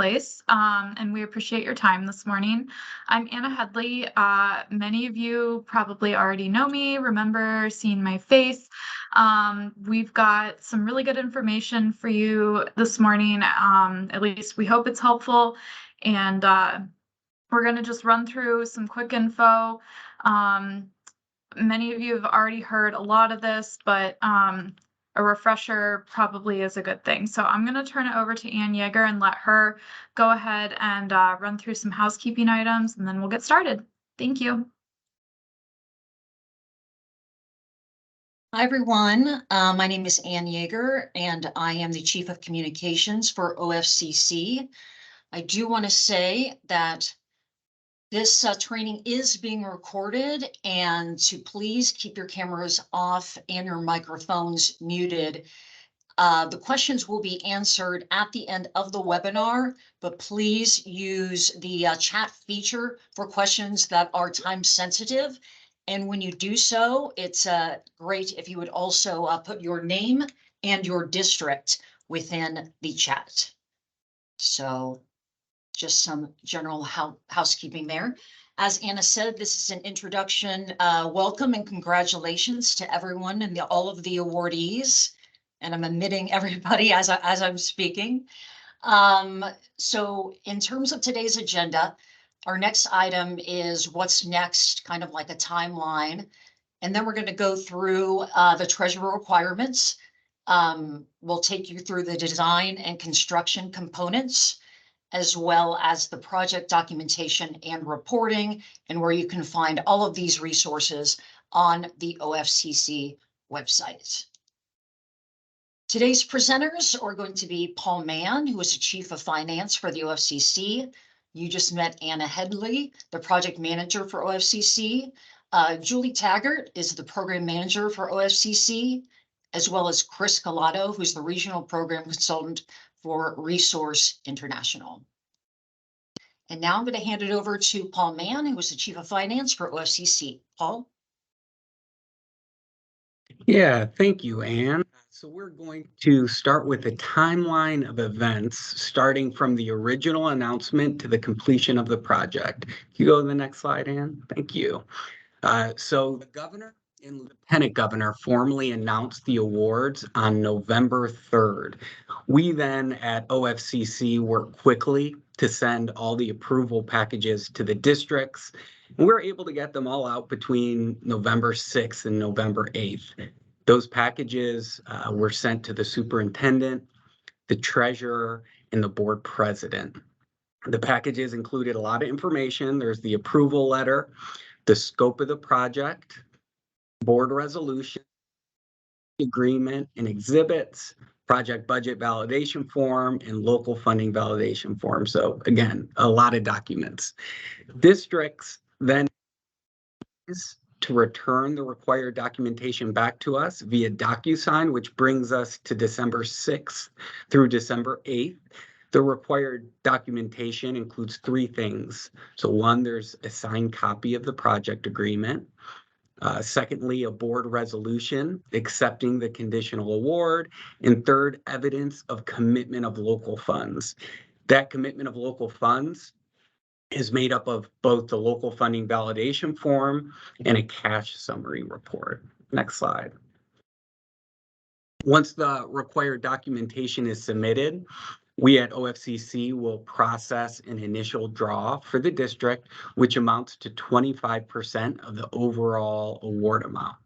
place, and we appreciate your time this morning. I'm Anna Headley. Many of you probably already know me, remember seeing my face. We've got some really good information for you this morning. At least we hope it's helpful. And we're going to just run through some quick info. Many of you have already heard a lot of this, but a refresher probably is a good thing. So I'm going to turn it over to Ann Yeager and let her go ahead and run through some housekeeping items, and then we'll get started. Thank you. Hi, everyone. My name is Ann Yeager, and I am the Chief of Communications for OFCC. I do want to say that this training is being recorded, and to please keep your cameras off and your microphones muted. The questions will be answered at the end of the webinar, but please use the chat feature for questions that are time sensitive. And when you do so, it's great if you would also put your name and your district within the chat. So just some general housekeeping there. As Anna said, this is an introduction. Welcome and congratulations to everyone and all of the awardees. And I'm admitting everybody as I'm speaking. So in terms of today's agenda, our next item is what's next, kind of like a timeline. And then we're going to go through the treasurer requirements. We'll take you through the design and construction components, as well as the project documentation and reporting, and where you can find all of these resources on the OFCC website. Today's presenters are going to be Paul Mann, who is the Chief of Finance for the OFCC. You just met Anna Headley, the Project Manager for OFCC. Julie Taggart is the Program Manager for OFCC, as well as Chris Colato, who's the Regional Program Consultant for Resource International. And now I'm going to hand it over to Paul Mann, who is the Chief of Finance for OFCC. Paul? Yeah, thank you, Anne. So we're going to start with a timeline of events, starting from the original announcement to the completion of the project. Can you go to the next slide, Anne? Thank you. So the governor and lieutenant governor formally announced the awards on November 3rd. We then at OFCC worked quickly to send all the approval packages to the districts. And we were able to get them all out between November 6th and November 8th. Those packages were sent to the superintendent, the treasurer, and the board president. The packages included a lot of information. There's the approval letter, the scope of the project, board resolution, agreement and exhibits, project budget validation form, and local funding validation form. So again, a lot of documents. Districts then to return the required documentation back to us via DocuSign, which brings us to December 6th through December 8th. The required documentation includes three things. So one, there's a signed copy of the project agreement. Secondly, a board resolution accepting the conditional award. And third, evidence of commitment of local funds. That commitment of local funds is made up of both the local funding validation form and a cash summary report. Next slide. Once the required documentation is submitted, we at OFCC will process an initial draw for the district, which amounts to 25% of the overall award amount.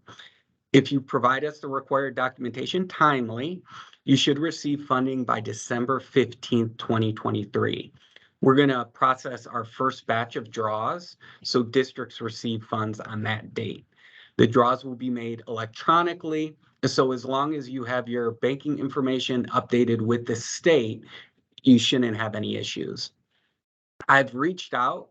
If you provide us the required documentation timely, you should receive funding by December 15th, 2023. We're going to process our first batch of draws, so districts receive funds on that date. The draws will be made electronically, so as long as you have your banking information updated with the state, you shouldn't have any issues. I've reached out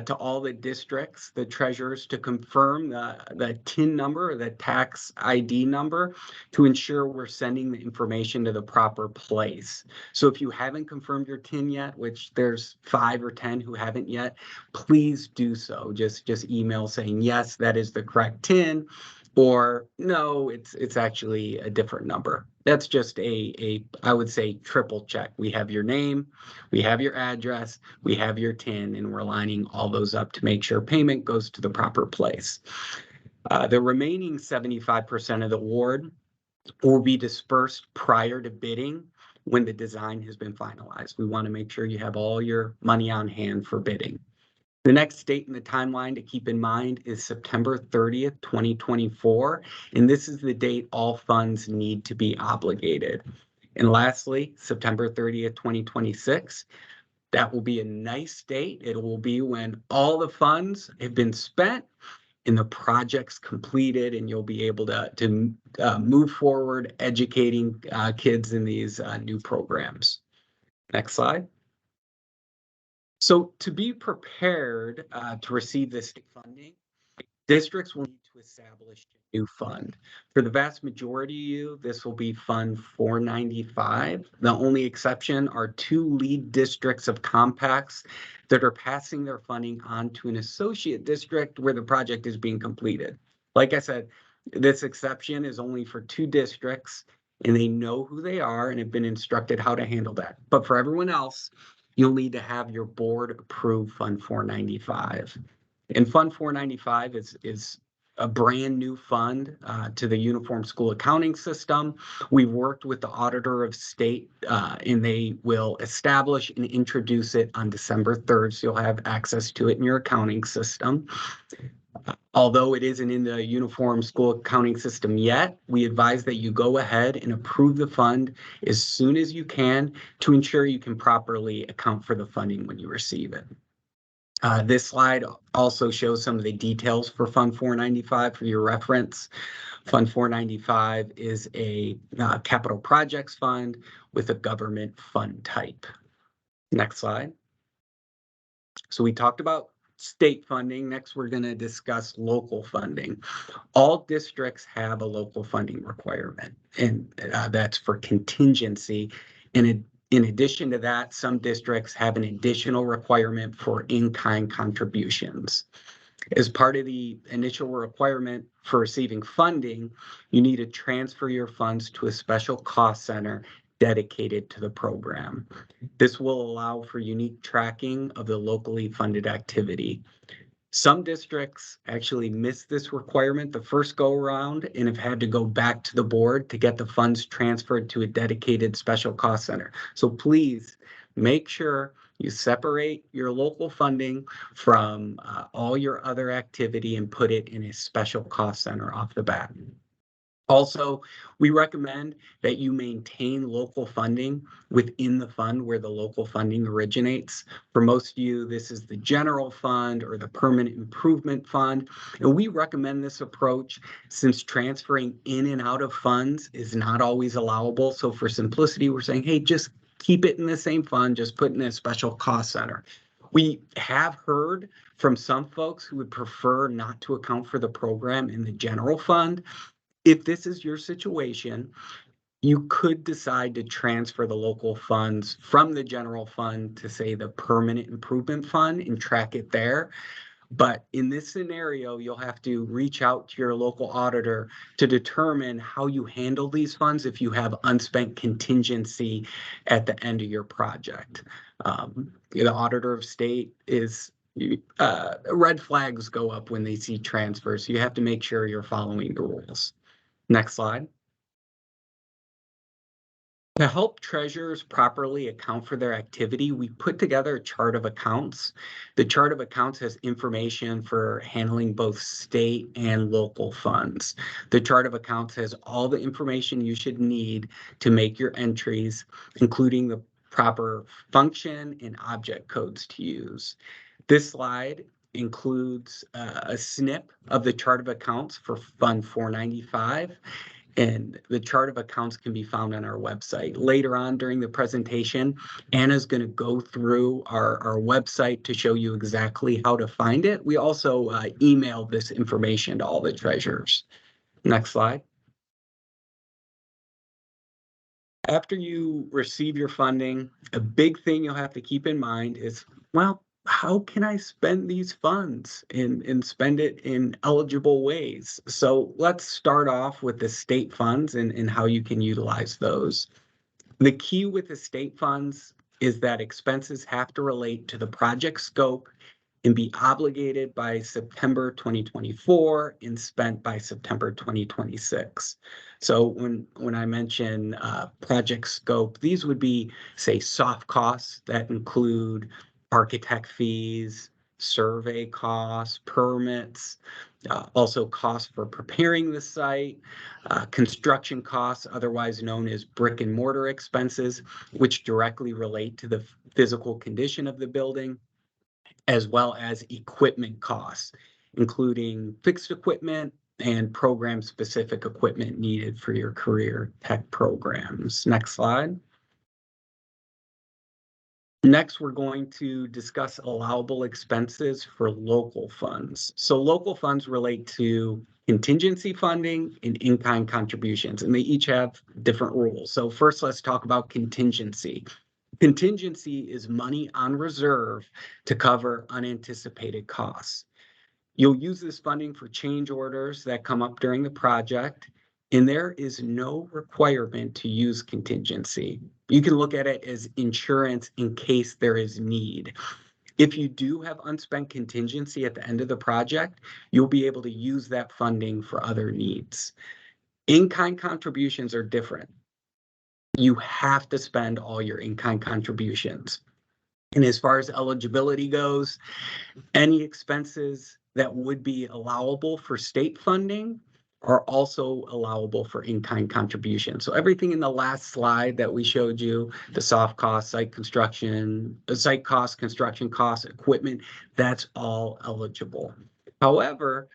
to all the districts, the treasurers, to confirm the TIN number, the tax ID number, to ensure we're sending the information to the proper place. So if you haven't confirmed your TIN yet, which there's 5 or 10 who haven't yet, please do so. Just email saying, yes, that is the correct TIN, or no, it's actually a different number. That's just I would say triple check. We have your name, we have your address, we have your TIN, and we're lining all those up to make sure payment goes to the proper place. The remaining 75% of the award will be dispersed prior to bidding when the design has been finalized. We want to make sure you have all your money on hand for bidding. The next date in the timeline to keep in mind is September 30th, 2024, and this is the date all funds need to be obligated. And lastly, September 30th, 2026, that will be a nice date. It will be when all the funds have been spent and the project's completed, and you'll be able to move forward educating kids in these new programs. Next slide. So to be prepared to receive this funding, districts will need to establish a new fund. For the vast majority of you, this will be Fund 495. The only exception are 2 lead districts of compacts that are passing their funding on to an associate district where the project is being completed. Like I said, this exception is only for 2 districts, and they know who they are and have been instructed how to handle that. But for everyone else, you'll need to have your board approve Fund 495. And Fund 495 is a brand new fund to the Uniform School Accounting System. We've worked with the Auditor of State, and they will establish and introduce it on December 3rd, so you'll have access to it in your accounting system. Although it isn't in the Uniform School Accounting System yet, we advise that you go ahead and approve the fund as soon as you can to ensure you can properly account for the funding when you receive it. This slide also shows some of the details for Fund 495 for your reference. Fund 495 is a capital projects fund with a government fund type. Next slide. So we talked about state funding. Next, we're going to discuss local funding. All districts have a local funding requirement, and that's for contingency. In addition to that, some districts have an additional requirement for in-kind contributions. As part of the initial requirement for receiving funding, you need to transfer your funds to a special cost center dedicated to the program. This will allow for unique tracking of the locally funded activity. Some districts actually missed this requirement the first go around and have had to go back to the board to get the funds transferred to a dedicated special cost center. So please make sure you separate your local funding from all your other activity and put it in a special cost center off the bat. Also, we recommend that you maintain local funding within the fund where the local funding originates. For most of you, this is the general fund or the permanent improvement fund. And we recommend this approach since transferring in and out of funds is not always allowable. So for simplicity, we're saying, hey, just keep it in the same fund, just put it in a special cost center. We have heard from some folks who would prefer not to account for the program in the general fund. If this is your situation, you could decide to transfer the local funds from the general fund to, say, the permanent improvement fund and track it there. But in this scenario, you'll have to reach out to your local auditor to determine how you handle these funds if you have unspent contingency at the end of your project. The Auditor of State is red flags go up when they see transfers. So you have to make sure you're following the rules. Next slide. To help treasurers properly account for their activity, we put together a chart of accounts. The chart of accounts has information for handling both state and local funds. The chart of accounts has all the information you should need to make your entries, including the proper function and object codes to use. This slide includes a snip of the chart of accounts for Fund 495. And the chart of accounts can be found on our website. Later on during the presentation, Anna's going to go through our website to show you exactly how to find it. We also emailed this information to all the treasurers. Next slide. After you receive your funding, a big thing you'll have to keep in mind is, well, how can I spend these funds and spend it in eligible ways? So let's start off with the state funds and how you can utilize those. The key with the state funds is that expenses have to relate to the project scope and be obligated by September 2024 and spent by September 2026. So when I mention project scope, these would be, say, soft costs that include architect fees, survey costs, permits, also costs for preparing the site, construction costs, otherwise known as brick and mortar expenses, which directly relate to the physical condition of the building, as well as equipment costs, including fixed equipment and program-specific equipment needed for your career tech programs. Next slide. Next, we're going to discuss allowable expenses for local funds. So local funds relate to contingency funding and in-kind contributions, and they each have different rules. So first, let's talk about contingency. Contingency is money on reserve to cover unanticipated costs. You'll use this funding for change orders that come up during the project, and there is no requirement to use contingency. You can look at it as insurance in case there is need. If you do have unspent contingency at the end of the project, you'll be able to use that funding for other needs. In-kind contributions are different. You have to spend all your in-kind contributions. And as far as eligibility goes, any expenses that would be allowable for state funding are also allowable for in-kind contribution. So everything in the last slide that we showed you, the soft costs, site construction, site costs, construction costs, equipment, that's all eligible. However,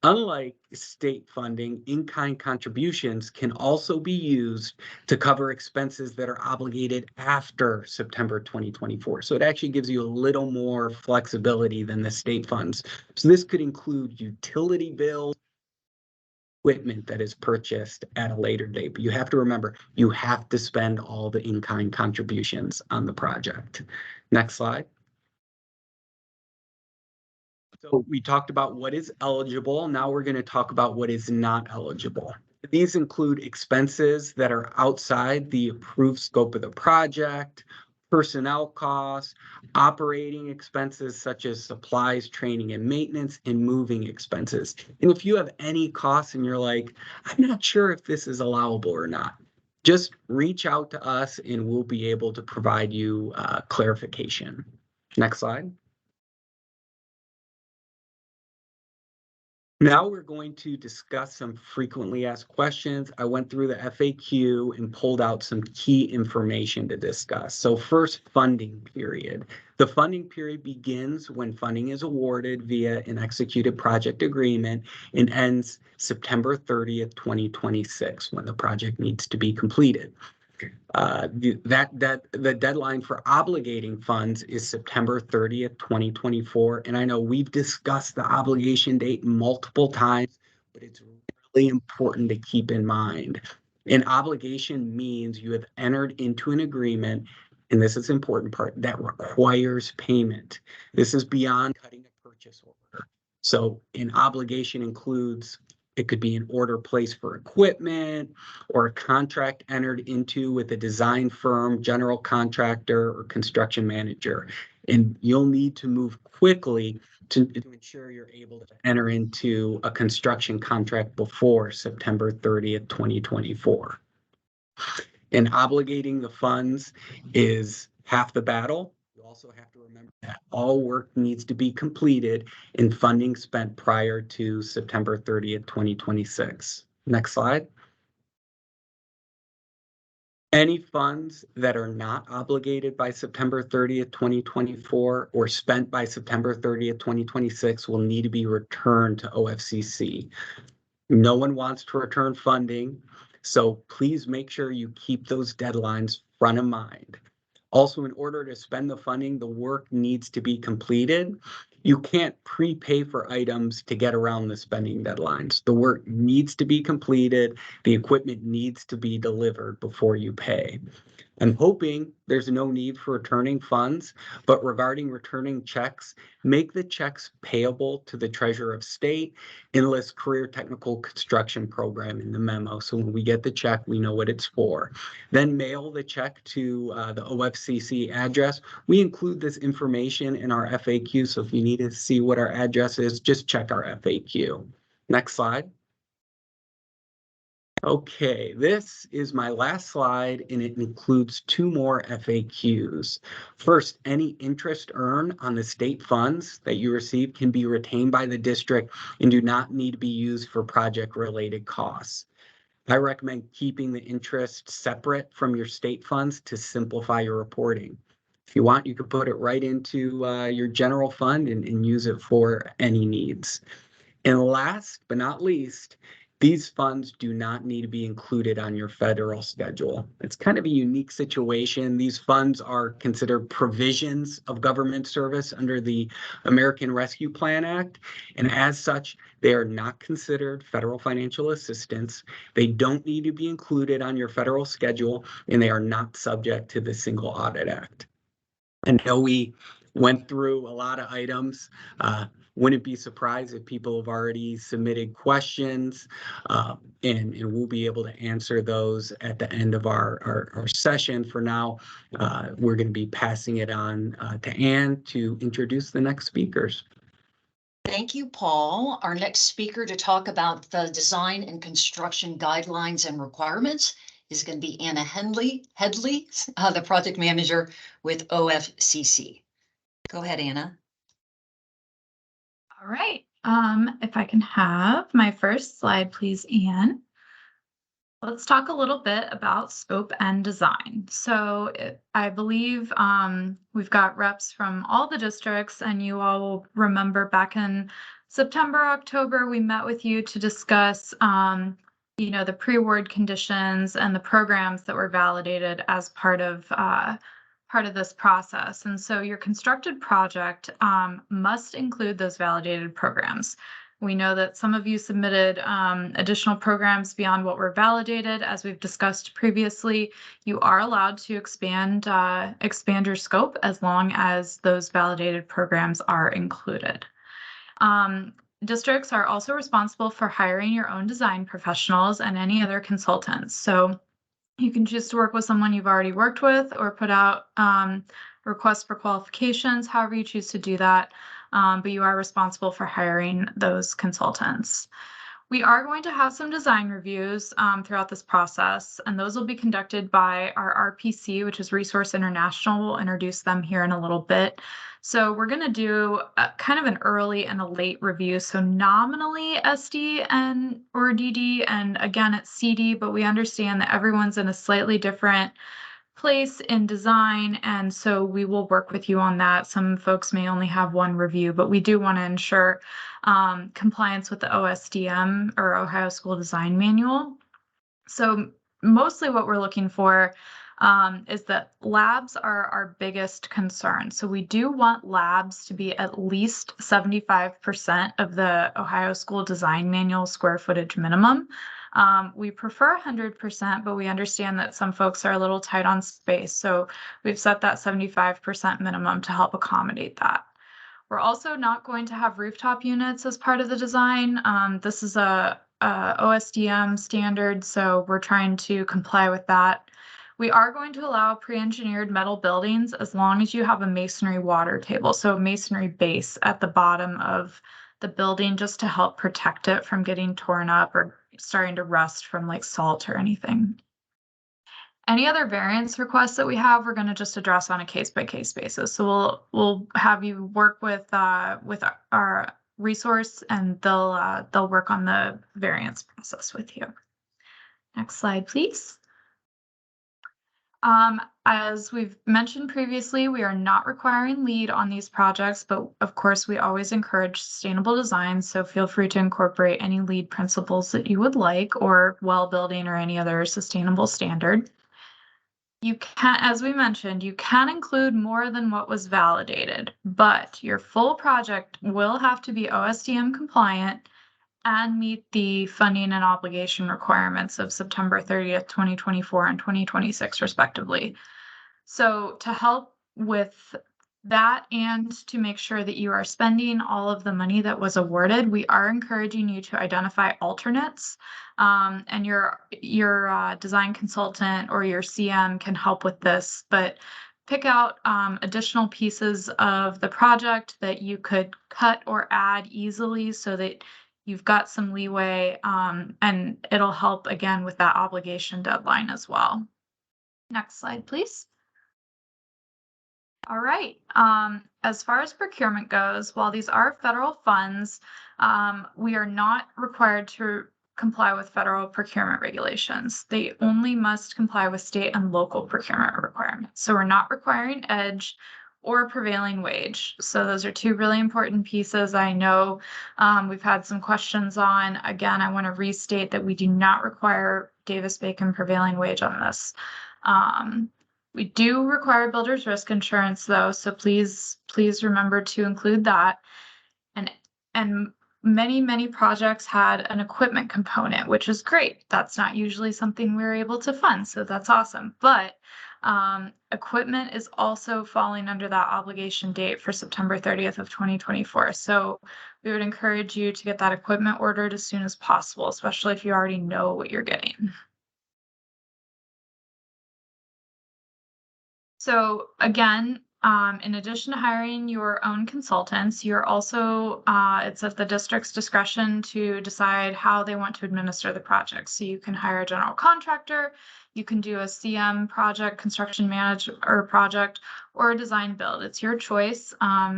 unlike state funding, in-kind contributions can also be used to cover expenses that are obligated after September 2024. So it actually gives you a little more flexibility than the state funds. So this could include utility bills, equipment that is purchased at a later date. But you have to remember, you have to spend all the in-kind contributions on the project. Next slide. So we talked about what is eligible. Now we're going to talk about what is not eligible. These include expenses that are outside the approved scope of the project, personnel costs, operating expenses such as supplies, training and maintenance, and moving expenses. And if you have any costs and you're like, I'm not sure if this is allowable or not, just reach out to us and we'll be able to provide you clarification. Next slide. Now we're going to discuss some frequently asked questions. I went through the FAQ and pulled out some key information to discuss. So first, funding period. The funding period begins when funding is awarded via an executed project agreement and ends September 30th, 2026, when the project needs to be completed. The deadline for obligating funds is September 30th, 2024. And I know we've discussed the obligation date multiple times, but it's really important to keep in mind. An obligation means you have entered into an agreement, and this is the important part, that requires payment. This is beyond cutting a purchase order. So an obligation includes, it could be an order placed for equipment or a contract entered into with a design firm, general contractor, or construction manager. And you'll need to move quickly to ensure you're able to enter into a construction contract before September 30th, 2024. And obligating the funds is half the battle. You also have to remember that all work needs to be completed and funding spent prior to September 30th, 2026. Next slide. Any funds that are not obligated by September 30th, 2024 or spent by September 30th, 2026 will need to be returned to OFCC. No one wants to return funding, so please make sure you keep those deadlines front of mind. Also, in order to spend the funding, the work needs to be completed. You can't prepay for items to get around the spending deadlines. The work needs to be completed. The equipment needs to be delivered before you pay. I'm hoping there's no need for returning funds, but regarding returning checks, make the checks payable to the Treasurer of State and list Career Technical Construction Program in the memo. So when we get the check, we know what it's for. Then mail the check to the OFCC address. We include this information in our FAQ. So if you need to see what our address is, just check our FAQ. Next slide. Okay, this is my last slide, and it includes 2 more FAQs. First, any interest earned on the state funds that you receive can be retained by the district and do not need to be used for project-related costs. I recommend keeping the interest separate from your state funds to simplify your reporting. If you want, you could put it right into your general fund and use it for any needs. And last but not least, these funds do not need to be included on your federal schedule. It's kind of a unique situation. These funds are considered provisions of government service under the American Rescue Plan Act. And as such, they are not considered federal financial assistance. They don't need to be included on your federal schedule, and they are not subject to the Single Audit Act. I know we went through a lot of items. Wouldn't be surprised if people have already submitted questions, and we'll be able to answer those at the end of our session. For now, we're going to be passing it on to Ann to introduce the next speakers. Thank you, Paul. Our next speaker to talk about the design and construction guidelines and requirements is going to be Anna Headley, the project manager with OFCC. Go ahead, Anna. All right. If I can have my first slide, please, Anne. Let's talk a little bit about scope and design. So I believe we've got reps from all the districts, and you all will remember back in September, October, we met with you to discuss the pre-award conditions and the programs that were validated as part of this process. And so your constructed project must include those validated programs. We know that some of you submitted additional programs beyond what were validated. As we've discussed previously, you are allowed to expand your scope as long as those validated programs are included. Districts are also responsible for hiring your own design professionals and any other consultants. So you can choose to work with someone you've already worked with or put out requests for qualifications, however you choose to do that. But you are responsible for hiring those consultants. We are going to have some design reviews throughout this process, and those will be conducted by our RPC, which is Resource International. We'll introduce them here in a little bit. So we're going to do kind of an early and a late review. So nominally SD or DD, and again it's CD, but we understand that everyone's in a slightly different place in design, and so we will work with you on that. Some folks may only have one review, but we do want to ensure compliance with the OSDM, or Ohio School Design Manual. So mostly what we're looking for is that labs are our biggest concern. So we do want labs to be at least 75% of the Ohio School Design Manual square footage minimum. We prefer 100%, but we understand that some folks are a little tight on space. So we've set that 75% minimum to help accommodate that. We're also not going to have rooftop units as part of the design. This is a OSDM standard, so we're trying to comply with that. We are going to allow pre-engineered metal buildings as long as you have a masonry water table, so a masonry base at the bottom of the building, just to help protect it from getting torn up or starting to rust from like salt or anything. Any other variance requests that we have, we're going to just address on a case-by-case basis. So we'll have you work with our resource, and they'll work on the variance process with you. Next slide, please. As we've mentioned previously, we are not requiring LEED on these projects, but of course we always encourage sustainable design. So feel free to incorporate any LEED principles that you would like, or well building, or any other sustainable standard. You can, as we mentioned, you can include more than what was validated, but your full project will have to be OSDM compliant and meet the funding and obligation requirements of September 30th, 2024 and 2026, respectively. So to help with that and to make sure that you are spending all of the money that was awarded, we are encouraging you to identify alternates. And your design consultant or your CM can help with this, but pick out additional pieces of the project that you could cut or add easily so that you've got some leeway, and it'll help again with that obligation deadline as well. Next slide, please. All right. As far as procurement goes, while these are federal funds, we are not required to comply with federal procurement regulations. They only must comply with state and local procurement requirements. So we're not requiring EDGE or prevailing wage. So those are two really important pieces. I know we've had some questions on. Again, I want to restate that we do not require Davis-Bacon prevailing wage on this. We do require builder's risk insurance though, so please remember to include that. And many projects had an equipment component, which is great. That's not usually something we're able to fund, so that's awesome. But equipment is also falling under that obligation date for September 30th of 2024. So we would encourage you to get that equipment ordered as soon as possible, especially if you already know what you're getting. So again, in addition to hiring your own consultants, you're also, it's at the district's discretion to decide how they want to administer the project. So you can hire a general contractor, you can do a CM project, construction manager or project, or a design build. It's your choice,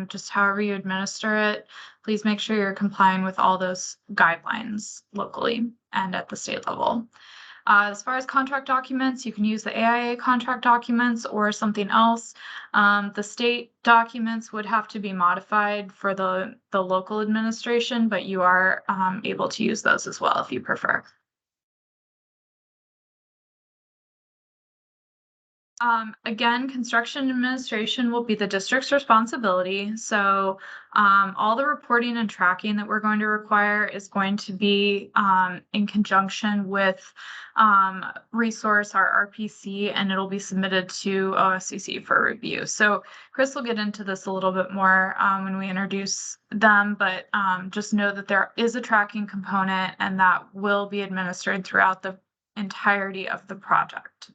just however you administer it. Please make sure you're complying with all those guidelines locally and at the state level. As far as contract documents, you can use the AIA contract documents or something else. The state documents would have to be modified for the local administration, but you are able to use those as well if you prefer. Again, construction administration will be the district's responsibility. So all the reporting and tracking that we're going to require is going to be in conjunction with Resource, our RPC, and it'll be submitted to OFCC for review. So Chris will get into this a little bit more when we introduce them, but just know that there is a tracking component and that will be administered throughout the entirety of the project.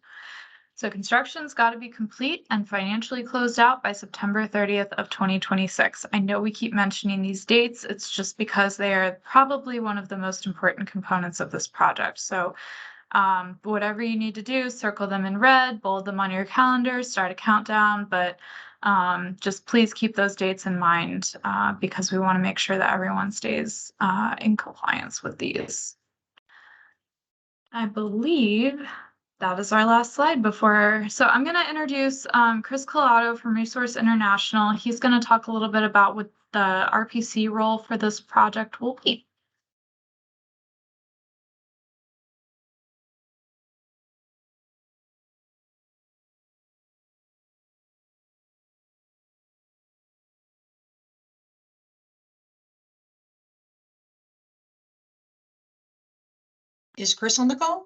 So construction's got to be complete and financially closed out by September 30th of 2026. I know we keep mentioning these dates. It's just because they are probably one of the most important components of this project. So whatever you need to do, circle them in red, bold them on your calendar, start a countdown, but just please keep those dates in mind because we want to make sure that everyone stays in compliance with these. I believe that is our last slide so I'm going to introduce Chris Collado from Resource International. He's going to talk a little bit about what the RPC role for this project will be. Is Chris on the call?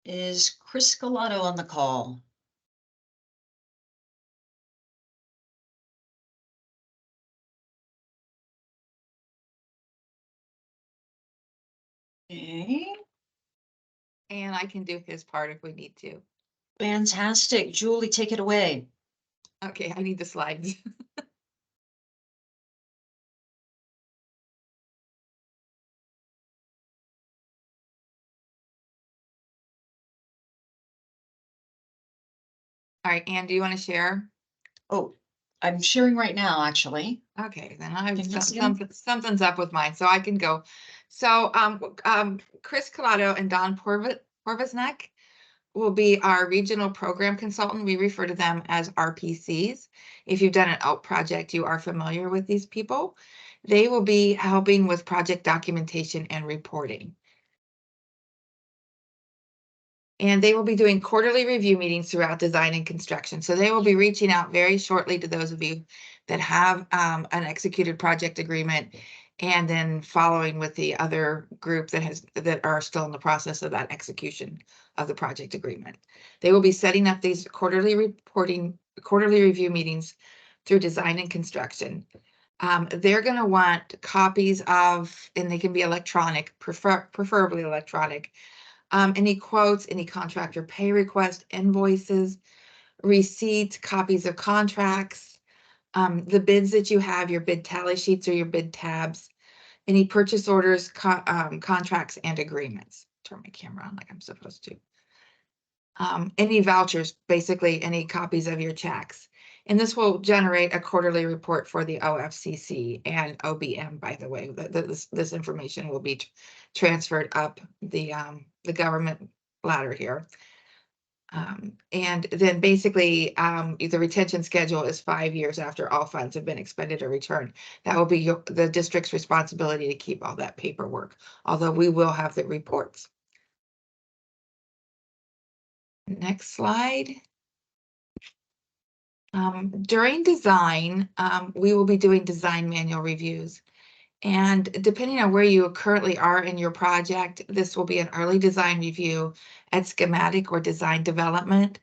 Is Chris Collado on the call? Okay, And I can do his part if we need to. fantastic. Julie, take it away. Okay, I need the slides. All right, Anne, do you want to share? Oh, I'm sharing right now, actually. Okay, then I have Can you see 'em? something's up with mine, so I can go. So Chris Collado and Don Porvasnek will be our regional program consultant. We refer to them as RPCs. If you've done an out project, you are familiar with these people. They will be helping with project documentation and reporting. And they will be doing quarterly review meetings throughout design and construction. So they will be reaching out very shortly to those of you that have an executed project agreement, and then following with the other group that are still in the process of that execution of the project agreement. They will be setting up these quarterly review meetings through design and construction. They're going to want copies of, and they can be electronic, preferably electronic, any quotes, any contractor pay request, invoices, receipts, copies of contracts, the bids that you have, your bid tally sheets or your bid tabs, any purchase orders, contracts and agreements. Turn my camera on like I'm supposed to. Any vouchers, basically any copies of your checks. And this will generate a quarterly report for the OFCC and OBM, by the way. This information will be transferred up the government ladder here. And then basically, the retention schedule is 5 years after all funds have been expended or returned. That will be the district's responsibility to keep all that paperwork, although we will have the reports. Next slide. During design, we will be doing design manual reviews. And depending on where you currently are in your project, this will be an early design review at schematic or design development,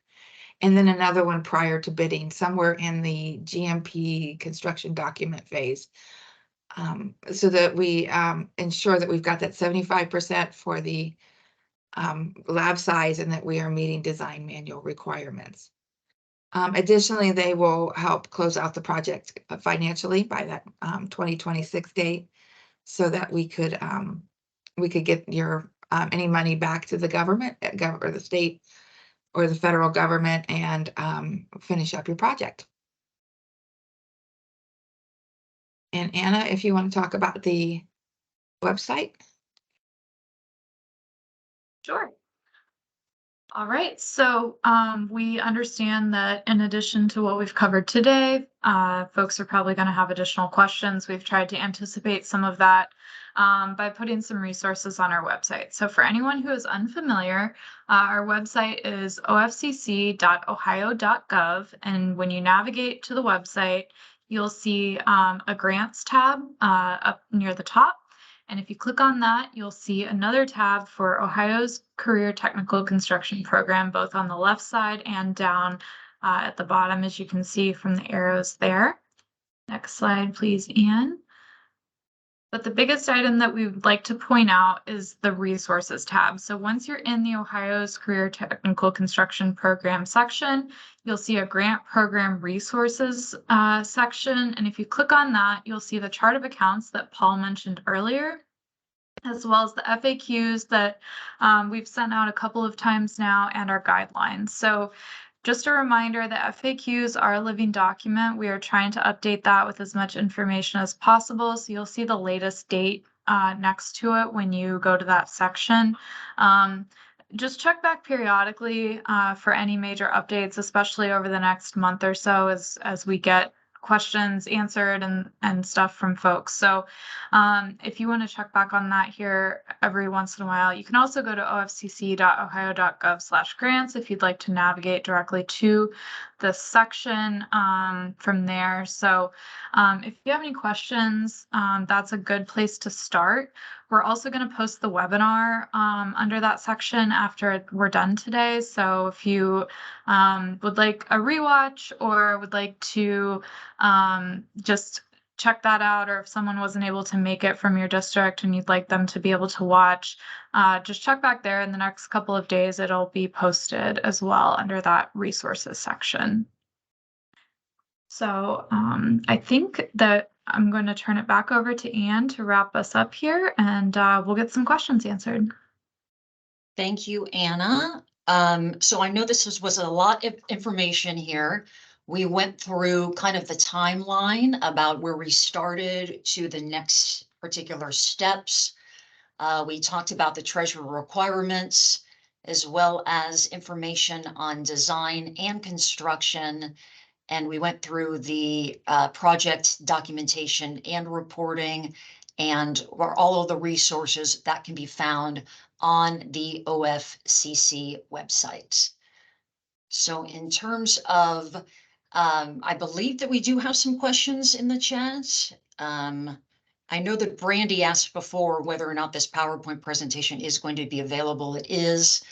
and then another one prior to bidding, somewhere in the GMP construction document phase, so that we ensure that we've got that 75% for the lab size and that we are meeting design manual requirements. Additionally, they will help close out the project financially by that 2026 date, so that we could get your any money back to the government or the state or the federal government, and finish up your project. And Anna, if you want to talk about the website. Sure. All right, so we understand that in addition to what we've covered today, folks are probably going to have additional questions. We've tried to anticipate some of that by putting some resources on our website. So for anyone who is unfamiliar, our website is ofcc.ohio.gov, and when you navigate to the website, you'll see a grants tab up near the top. And if you click on that, you'll see another tab for Ohio's Career Technical Construction Program, both on the left side and down at the bottom, as you can see from the arrows there. Next slide, please, Anne. But the biggest item that we would like to point out is the resources tab. So once you're in the Ohio's Career Technical Construction Program section, you'll see a grant program resources section. And if you click on that, you'll see the chart of accounts that Paul mentioned earlier, as well as the FAQs that we've sent out a couple of times now, and our guidelines. So just a reminder that FAQs are a living document. We are trying to update that with as much information as possible. So you'll see the latest date next to it when you go to that section. Just check back periodically for any major updates, especially over the next month or so as we get questions answered and stuff from folks. So if you want to check back on that here every once in a while, you can also go to ofcc.ohio.gov/grants if you'd like to navigate directly to this section from there. So if you have any questions, that's a good place to start. We're also going to post the webinar under that section after we're done today. So if you would like a rewatch or would like to just check that out, or if someone wasn't able to make it from your district and you'd like them to be able to watch, just check back there. In the next couple of days, it'll be posted as well under that resources section. So I think that I'm going to turn it back over to Anne to wrap us up here, and we'll get some questions answered. Thank you, Anna. So I know this was a lot of information here. We went through kind of the timeline about where we started to the next particular steps. We talked about the treasurer requirements, as well as information on design and construction. And we went through the project documentation and reporting, and all of the resources that can be found on the OFCC website. So in terms of, I believe that we do have some questions in the chat. I know that Brandy asked before whether or not this PowerPoint presentation is going to be available. It is.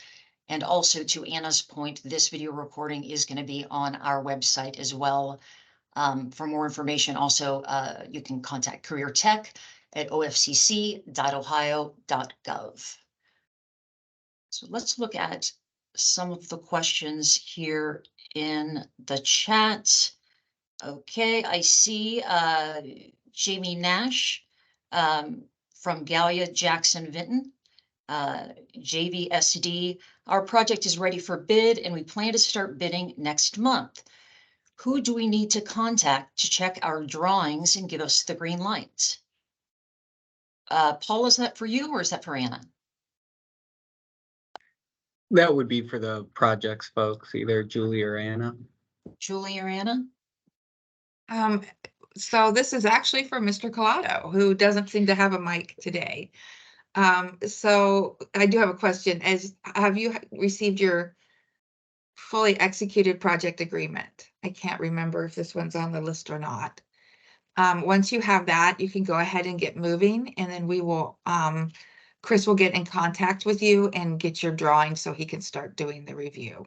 And also to Anna's point, this video recording is going to be on our website as well. For more information, also, you can contact Career Tech at ofcc.ohio.gov. So let's look at some of the questions here in the chat. Okay, I see Jamie Nash from Gallia Jackson Vinton. JVSD, our project is ready for bid and we plan to start bidding next month. Who do we need to contact to check our drawings and give us the green light? Paul, is that for you or is that for Anna? That would be for the projects folks, either Julie or Anna. Julie or Anna? So this is actually for Mr. Collado, who doesn't seem to have a mic today. So I do have a question. Have you received your fully executed project agreement? I can't remember if this one's on the list or not. Once you have that, you can go ahead and get moving, and then we will, Chris will get in contact with you and get your drawing so he can start doing the review.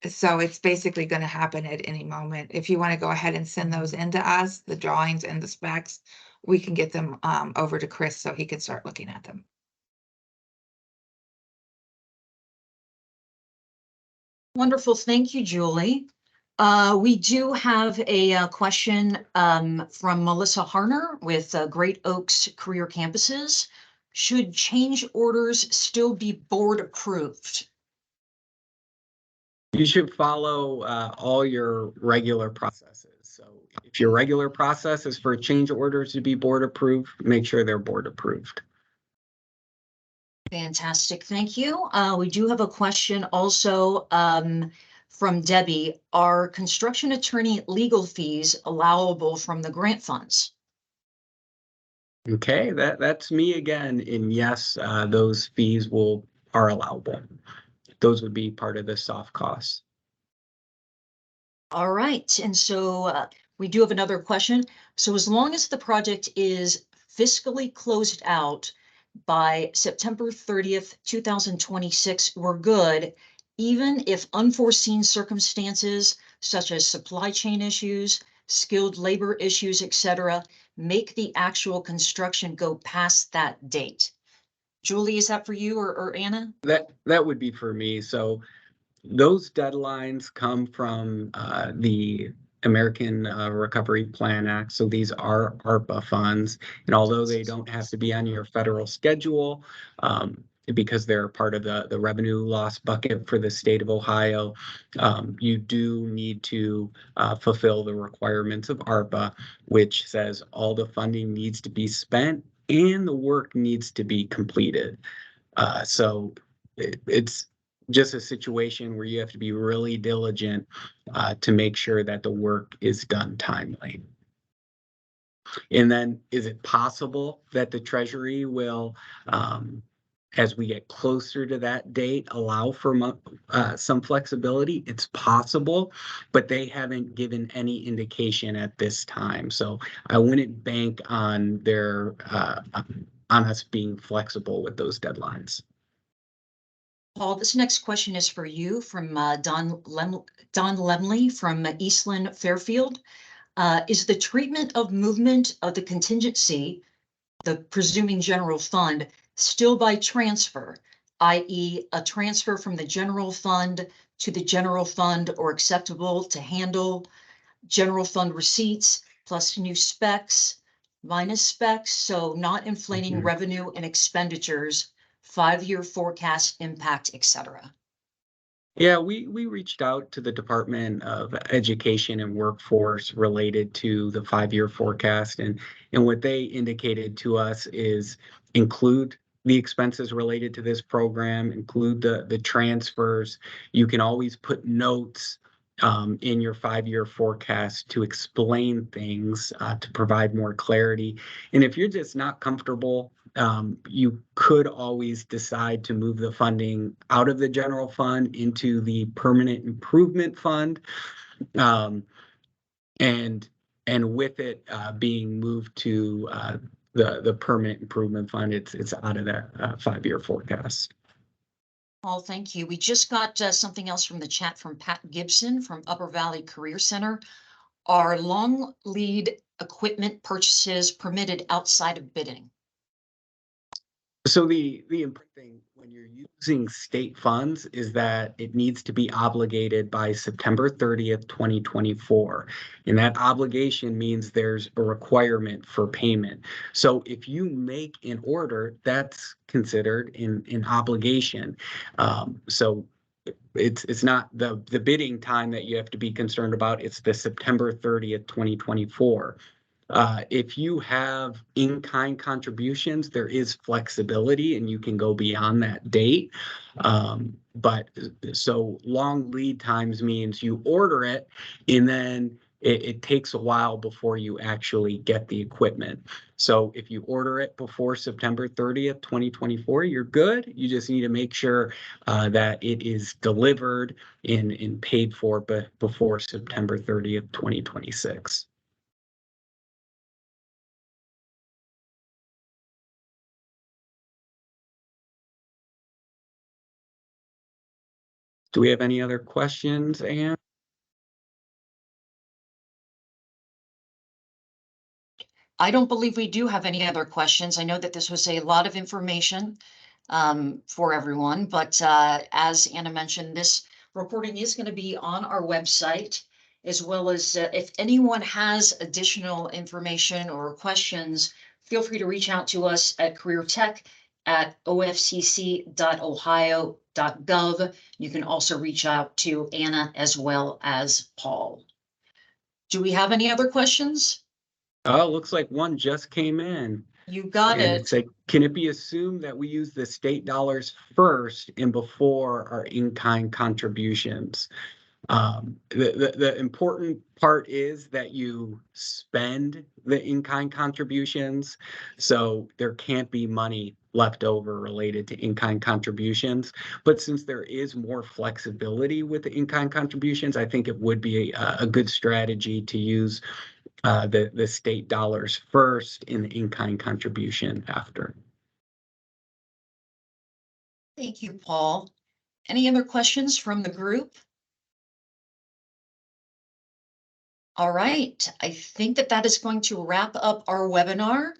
So it's basically going to happen at any moment. If you want to go ahead and send those into us, the drawings and the specs, we can get them over to Chris so he can start looking at them. Wonderful. Thank you, Julie. We do have a question from Melissa Harner with Great Oaks Career Campuses. Should change orders still be board approved? You should follow all your regular processes. So if your regular process is for change orders to be board approved, make sure they're board approved. Fantastic. Thank you. We do have a question also from Debbie. Are construction attorney legal fees allowable from the grant funds? Okay, that's me again. And yes, those fees are allowable. Those would be part of the soft costs. All right. And so we do have another question. So as long as the project is fiscally closed out by September 30th, 2026, we're good, even if unforeseen circumstances such as supply chain issues, skilled labor issues, etc., make the actual construction go past that date. Julie, is that for you or Anna? That would be for me. So those deadlines come from the American Recovery Plan Act. So these are ARPA funds. And although they don't have to be on your federal schedule, because they're part of the revenue loss bucket for the state of Ohio, you do need to fulfill the requirements of ARPA, which says all the funding needs to be spent and the work needs to be completed. So it's just a situation where you have to be really diligent to make sure that the work is done timely. And then is it possible that the Treasury will, as we get closer to that date, allow for some flexibility? It's possible, but they haven't given any indication at this time. So I wouldn't bank on on us being flexible with those deadlines. Paul, this next question is for you from Don Lemley from Eastland Fairfield. Is the treatment of movement of the contingency, the presuming general fund, still by transfer, i.e. a transfer from the general fund to the general fund, or acceptable to handle general fund receipts plus new specs minus specs, so not inflating revenue and expenditures, 5-year forecast impact, etc.? Yeah, we reached out to the Department of Education and Workforce related to the 5-year forecast, and what they indicated to us is include the expenses related to this program, include the transfers. You can always put notes in your 5-year forecast to explain things, to provide more clarity. And if you're just not comfortable, you could always decide to move the funding out of the general fund into the permanent improvement fund. And with it being moved to the permanent improvement fund, it's out of that 5-year forecast. Paul, thank you. We just got something else from the chat from Pat Gibson from Upper Valley Career Center. Are long lead equipment purchases permitted outside of bidding? So the important thing when you're using state funds is that it needs to be obligated by September 30th, 2024. And that obligation means there's a requirement for payment. So if you make an order, that's considered an obligation. So it's not the bidding time that you have to be concerned about. It's the September 30th, 2024. If you have in-kind contributions, there is flexibility and you can go beyond that date. But so long lead times means you order it and then it takes a while before you actually get the equipment. So if you order it before September 30th, 2024, you're good. You just need to make sure that it is delivered and paid for before September 30th, 2026. Do we have any other questions, Anne? I don't believe we do have any other questions. I know that this was a lot of information for everyone, but as Anna mentioned, this reporting is going to be on our website, as well as if anyone has additional information or questions, feel free to reach out to us at careertech@ofcc.ohio.gov. You can also reach out to Anna as well as Paul. Do we have any other questions? Oh, looks like one just came in. You got And it. it's like, can it be assumed that we use the state dollars first and before our in-kind contributions? The important part is that you spend the in-kind contributions, so there can't be money left over related to in-kind contributions. But since there is more flexibility with the in-kind contributions, I think it would be a good strategy to use the state dollars first and the in-kind contribution after. Thank you, Paul. Any other questions from the group? All right, I think that is going to wrap up our webinar.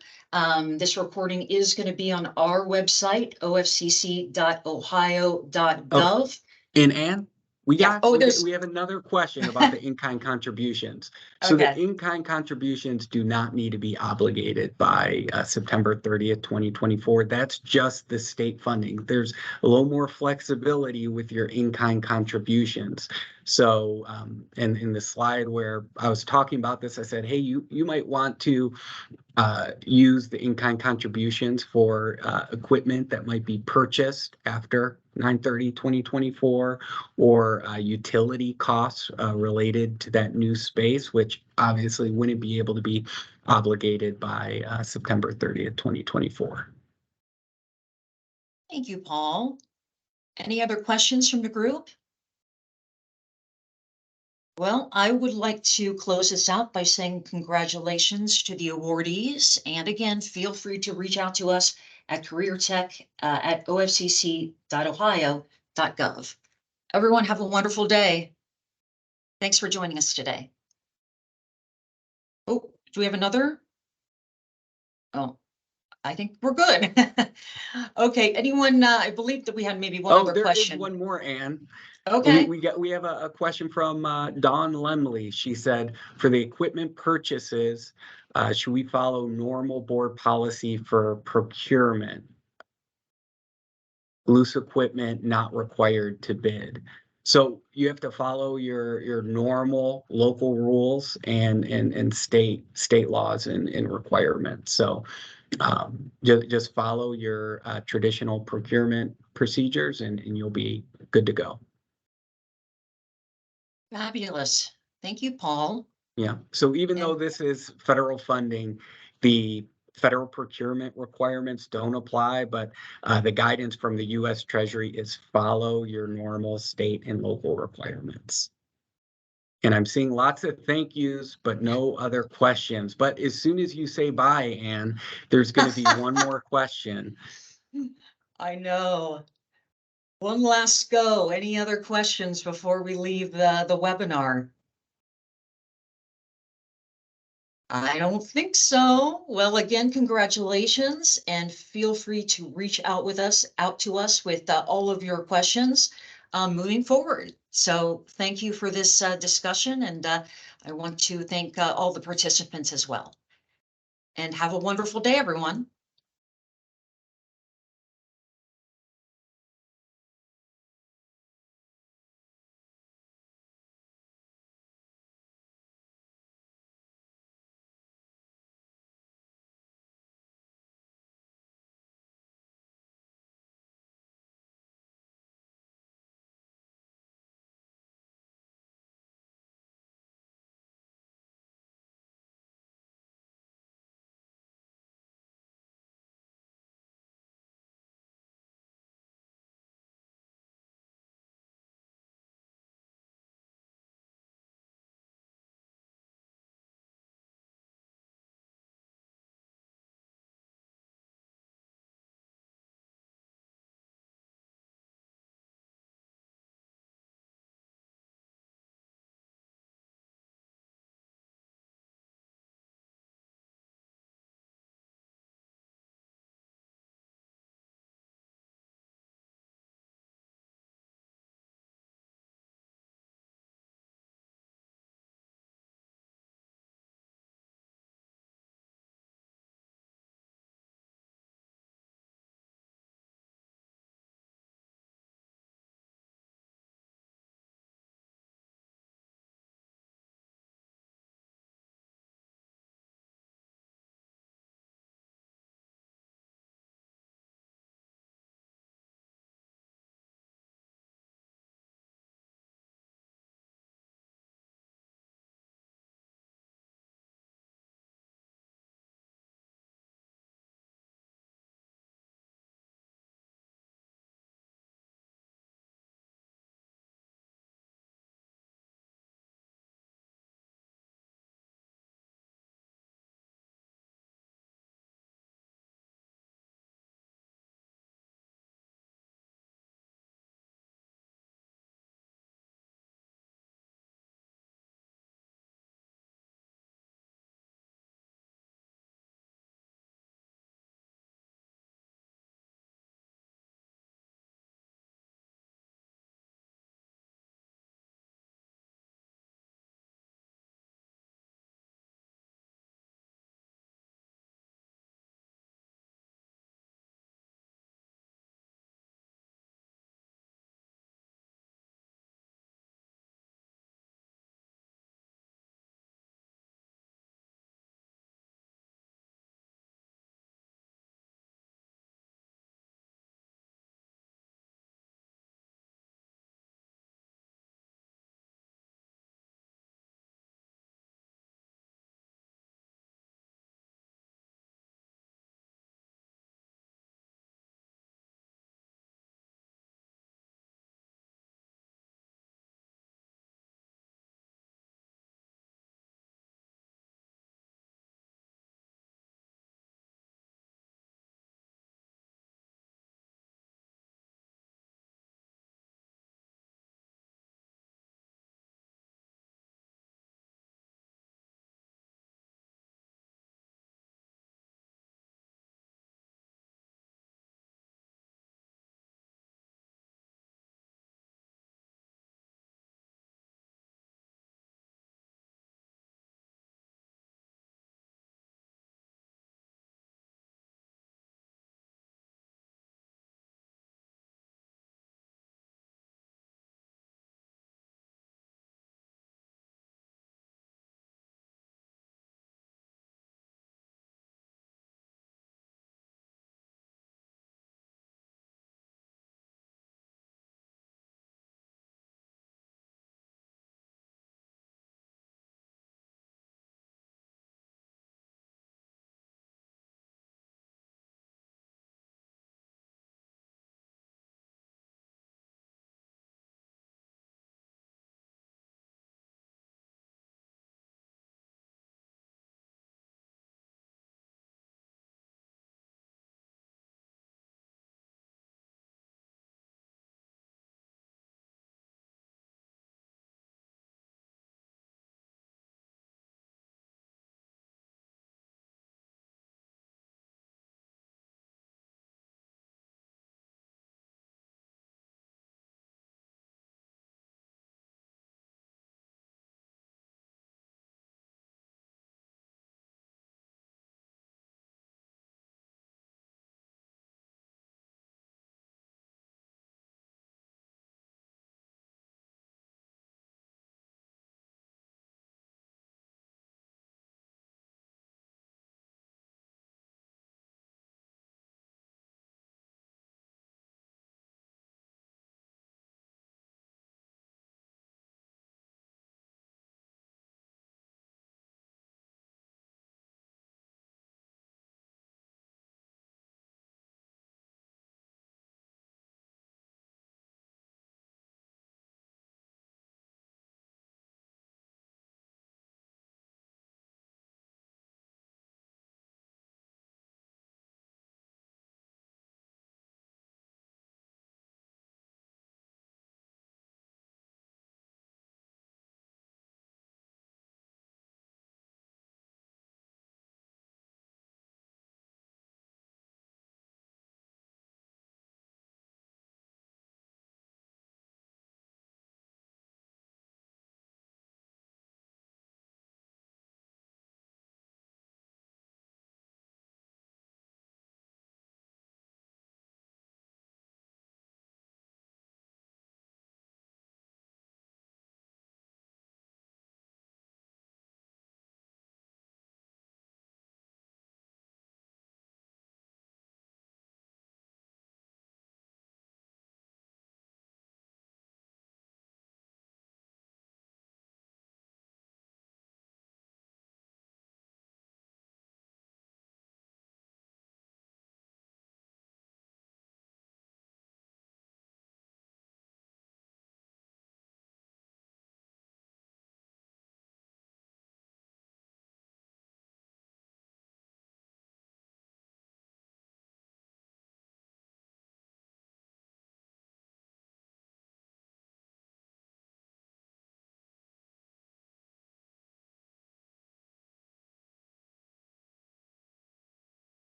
This reporting is going to be on our website, ofcc.ohio.gov. And Anne, we Yeah. we have another question about the in-kind contributions. So Okay. the in-kind contributions do not need to be obligated by September 30th, 2024. That's just the state funding. There's a little more flexibility with your in-kind contributions. So in the slide where I was talking about this, I said, hey, you might want to use the in-kind contributions for equipment that might be purchased after 9/30/2024, or utility costs related to that new space, which obviously wouldn't be able to be obligated by September 30th, 2024. Thank you, Paul. Any other questions from the group? Well, I would like to close this out by saying congratulations to the awardees. And again, feel free to reach out to us at careertech@ofcc.ohio.gov. Everyone have a wonderful day. Thanks for joining us today. Oh, do we have another? Oh, I think we're good. Okay, anyone, I believe that we had maybe one other question. There is one more, Anne. Okay. We have a question from Dawn Lemley. She said, for the equipment purchases, should we follow normal board policy for procurement? Loose equipment not required to bid. So you have to follow your normal local rules and state laws and requirements. So just follow your traditional procurement procedures and you'll be good to go. Fabulous. Thank you, Paul. Yeah, so even though And- this is federal funding, the federal procurement requirements don't apply, but the guidance from the US Treasury is follow your normal state and local requirements. And I'm seeing lots of thank yous, but no other questions. But as soon as you say bye, Anne, there's going to be one more question. I know. One last go. Any other questions before we leave the webinar? I don't think so. Well, again, congratulations, and feel free to reach out to us with all of your questions moving forward. So thank you for this discussion, and I want to thank all the participants as well. And have a wonderful day, everyone.